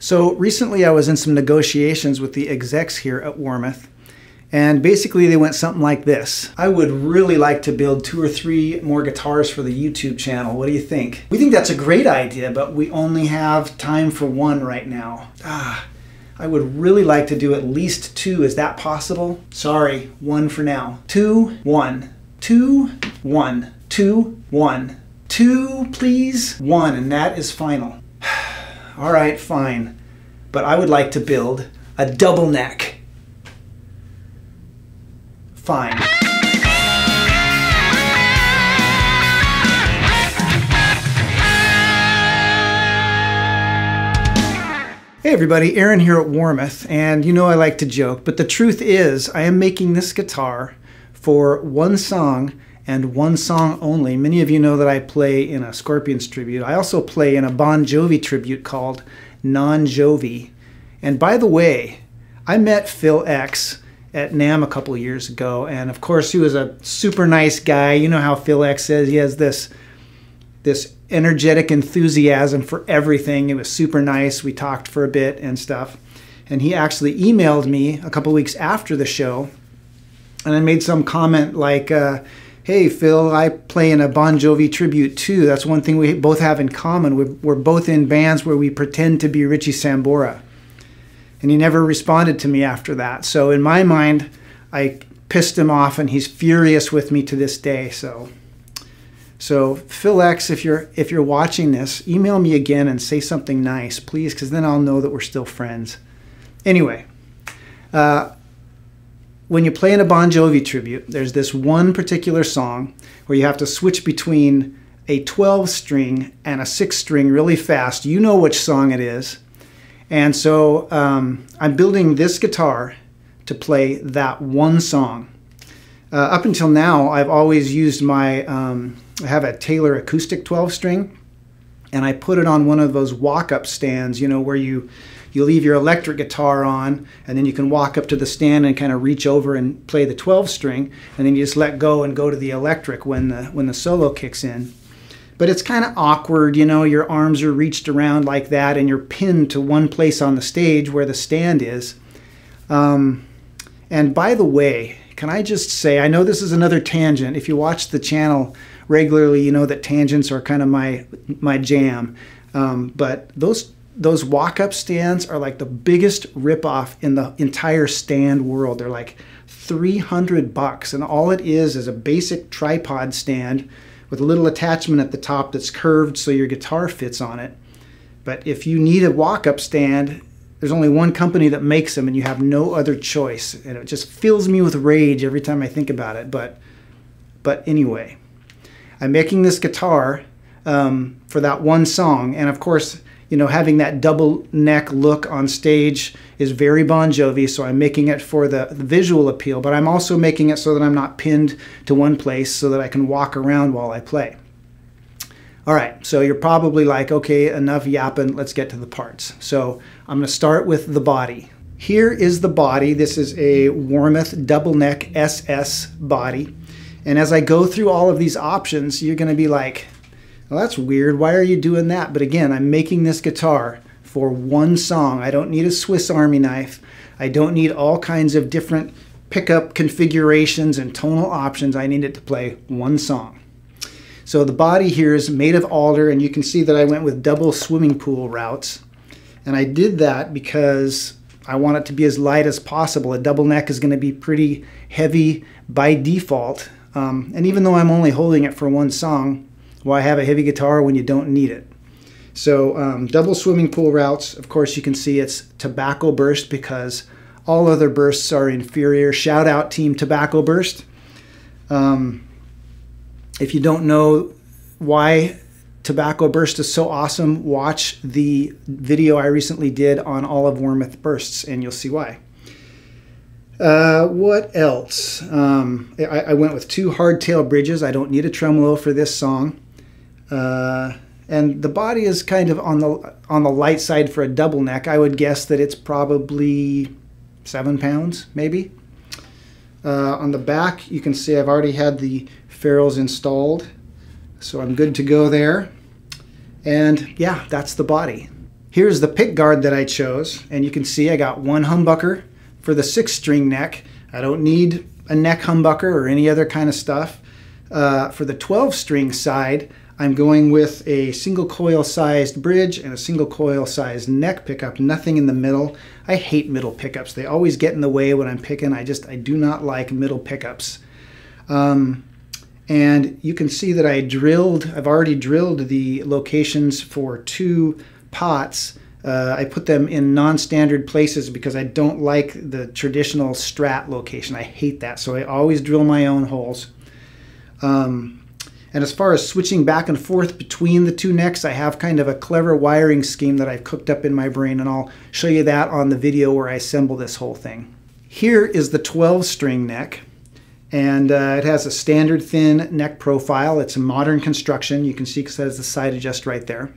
So recently I was in some negotiations with the execs here at Warmoth, and basically they went something like this. I would really like to build 2 or 3 more guitars for the YouTube channel. What do you think? We think that's a great idea, but we only have time for 1 right now. I would really like to do at least 2. Is that possible? Sorry, 1 for now. 2, 1, 2, 1, 2, 1, 2, please, 1, and that is final. All right, fine, but I would like to build a double neck. Fine. Hey everybody, Aaron here at Warmoth, and you know I like to joke, but the truth is I am making this guitar for 1 song and 1 song only. Many of you know that I play in a Scorpions tribute. I also play in a Bon Jovi tribute called Non Jovi. And by the way, I met Phil X at NAMM a couple of years ago, and of course he was a super nice guy. You know how Phil X says he has this energetic enthusiasm for everything. It was super nice. We talked for a bit and stuff. And he actually emailed me a couple weeks after the show, and I made some comment like, hey Phil, I play in a Bon Jovi tribute too. That's one thing we both have in common. We're both in bands where we pretend to be Richie Sambora. And he never responded to me after that. So in my mind, I pissed him off, and he's furious with me to this day. So Phil X, if you're watching this, email me again and say something nice, please, because then I'll know that we're still friends. Anyway, when you play in a Bon Jovi tribute, there's this one particular song where you have to switch between a 12-string and a 6-string really fast. You know which song it is. And so I'm building this guitar to play that one song. Up until now, I've always used my, I have a Taylor acoustic 12-string, and I put it on one of those walk-up stands, you know, where you leave your electric guitar on, and then you can walk up to the stand and kind of reach over and play the 12-string, and then you just let go and go to the electric when the solo kicks in. But it's kind of awkward, you know, your arms are reached around like that, and you're pinned to one place on the stage where the stand is. And by the way, can I just say, I know this is another tangent. If you watch the channel regularly, you know that tangents are kind of my jam. But those walk-up stands are like the biggest ripoff in the entire stand world. They're like $300, and all it is a basic tripod stand with a little attachment at the top that's curved so your guitar fits on it. But if you need a walk-up stand, there's only one company that makes them, and you have no other choice. And it just fills me with rage every time I think about it. But anyway, I'm making this guitar for that one song. And of course, you know, having that double neck look on stage is very Bon Jovi, so I'm making it for the visual appeal, but I'm also making it so that I'm not pinned to one place so that I can walk around while I play. All right, so you're probably like, okay, enough yapping, let's get to the parts. So I'm gonna start with the body. Here is the body. This is a Warmoth double neck SS body. And as I go through all of these options, you're gonna be like, well, that's weird. Why are you doing that? But again, I'm making this guitar for one song. I don't need a Swiss Army knife. I don't need all kinds of different pickup configurations and tonal options. I need it to play one song. So the body here is made of alder, and you can see that I went with double swimming pool routes. And I did that because I want it to be as light as possible. A double neck is going to be pretty heavy by default. And even though I'm only holding it for one song, why have a heavy guitar when you don't need it? So double swimming pool routes, of course you can see it's tobacco burst because all other bursts are inferior. Shout out Team Tobacco Burst. If you don't know why Tobacco Burst is so awesome, watch the video I recently did on all of Warmoth bursts and you'll see why. What else? I went with 2 hardtail bridges. I don't need a tremolo for this song. And the body is kind of on the light side for a double neck. I would guess that it's probably 7 pounds, maybe. On the back, you can see I've already had the ferrules installed, so I'm good to go there. And yeah, that's the body. Here's the pick guard that I chose, and you can see I got one humbucker for the 6-string neck. I don't need a neck humbucker or any other kind of stuff. For the 12-string side, I'm going with a single coil sized bridge and a single coil sized neck pickup, nothing in the middle. I hate middle pickups. They always get in the way when I'm picking. I do not like middle pickups. And you can see that I've already drilled the locations for 2 pots. I put them in non-standard places because I don't like the traditional Strat location. I hate that, so I always drill my own holes. And as far as switching back and forth between the 2 necks, I have kind of a clever wiring scheme that I've cooked up in my brain, and I'll show you that on the video where I assemble this whole thing. Here is the 12-string neck, and it has a standard thin neck profile. It's a modern construction. You can see because it has the side adjust right there.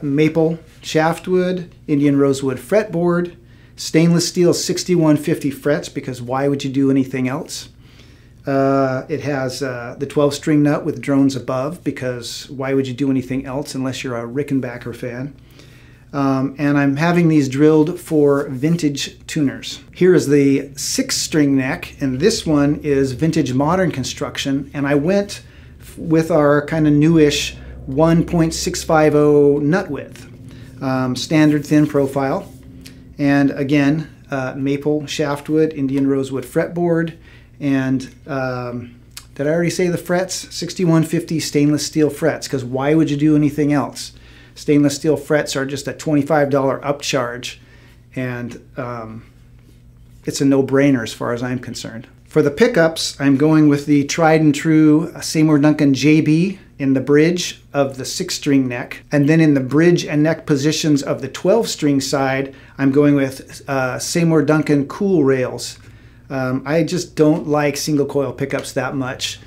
Maple shaftwood, Indian rosewood fretboard, stainless steel 6150 frets, because why would you do anything else? It has the 12-string nut with drones above, because why would you do anything else unless you're a Rickenbacker fan? And I'm having these drilled for vintage tuners. Here is the 6-string neck, and this one is vintage modern construction, and I went with our kind of newish 1.650 nut width, standard thin profile, and again maple shaftwood, Indian rosewood fretboard, and did I already say the frets? 6150 stainless steel frets, because why would you do anything else? Stainless steel frets are just a $25 upcharge, and it's a no-brainer as far as I'm concerned. For the pickups, I'm going with the tried and true Seymour Duncan JB in the bridge of the 6-string neck, and then in the bridge and neck positions of the 12-string side, I'm going with Seymour Duncan cool rails. I just don't like single coil pickups that much.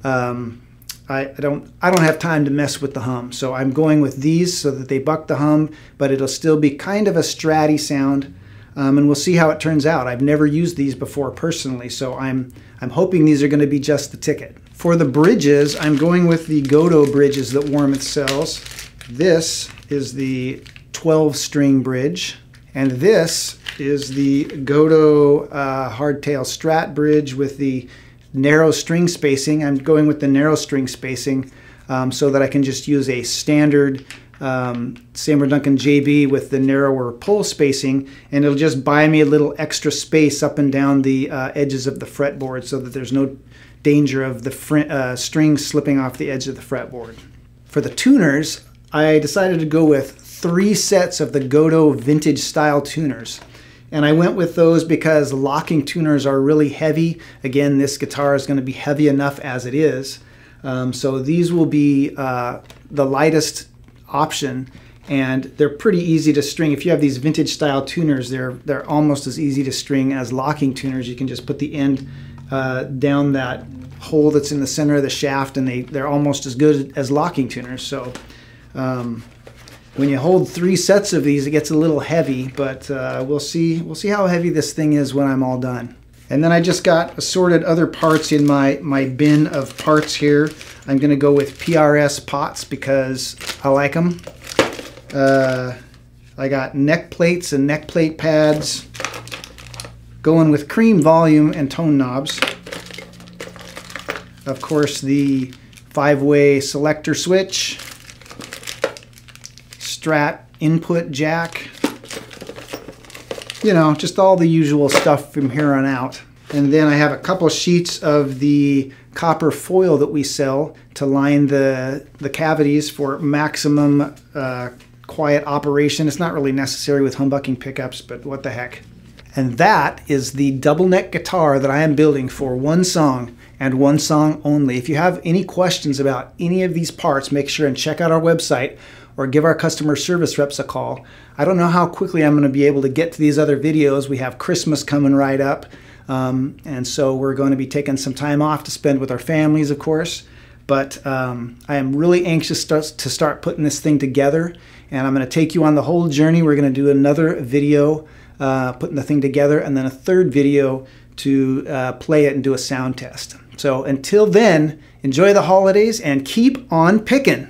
I don't have time to mess with the hum, so I'm going with these so that they buck the hum, but it'll still be kind of a stratty sound, and we'll see how it turns out. I've never used these before personally, so I'm hoping these are going to be just the ticket. For the bridges, I'm going with the Godot bridges that Warmoth sells. This is the 12-string bridge, and this is the Godot hardtail Strat bridge with the narrow string spacing. I'm going with the narrow string spacing so that I can just use a standard Seymour Duncan JB with the narrower pull spacing, and it'll just buy me a little extra space up and down the edges of the fretboard so that there's no danger of the strings slipping off the edge of the fretboard. For the tuners, I decided to go with 3 sets of the Godot vintage style tuners. And I went with those because locking tuners are really heavy. Again, this guitar is going to be heavy enough as it is. So these will be the lightest option, and they're pretty easy to string. If you have these vintage style tuners, they're almost as easy to string as locking tuners. You can just put the end down that hole that's in the center of the shaft, and they're almost as good as locking tuners. So when you hold 3 sets of these, it gets a little heavy, but we'll see how heavy this thing is when I'm all done. And then I just got assorted other parts in my bin of parts here. I'm going to go with PRS pots because I like them. I got neck plates and neck plate pads. Going with cream volume and tone knobs. Of course, the 5-way selector switch. Strat input jack, you know, just all the usual stuff from here on out. And then I have a couple sheets of the copper foil that we sell to line the cavities for maximum quiet operation. It's not really necessary with humbucking pickups, but what the heck. And that is the double neck guitar that I am building for one song and one song only. If you have any questions about any of these parts, make sure and check out our website or give our customer service reps a call. I don't know how quickly I'm going to be able to get to these other videos. We have Christmas coming right up, and so we're going to be taking some time off to spend with our families, of course. But I am really anxious to start putting this thing together, and I'm going to take you on the whole journey. We're going to do another video putting the thing together, and then a third video to play it and do a sound test. So until then, enjoy the holidays and keep on picking.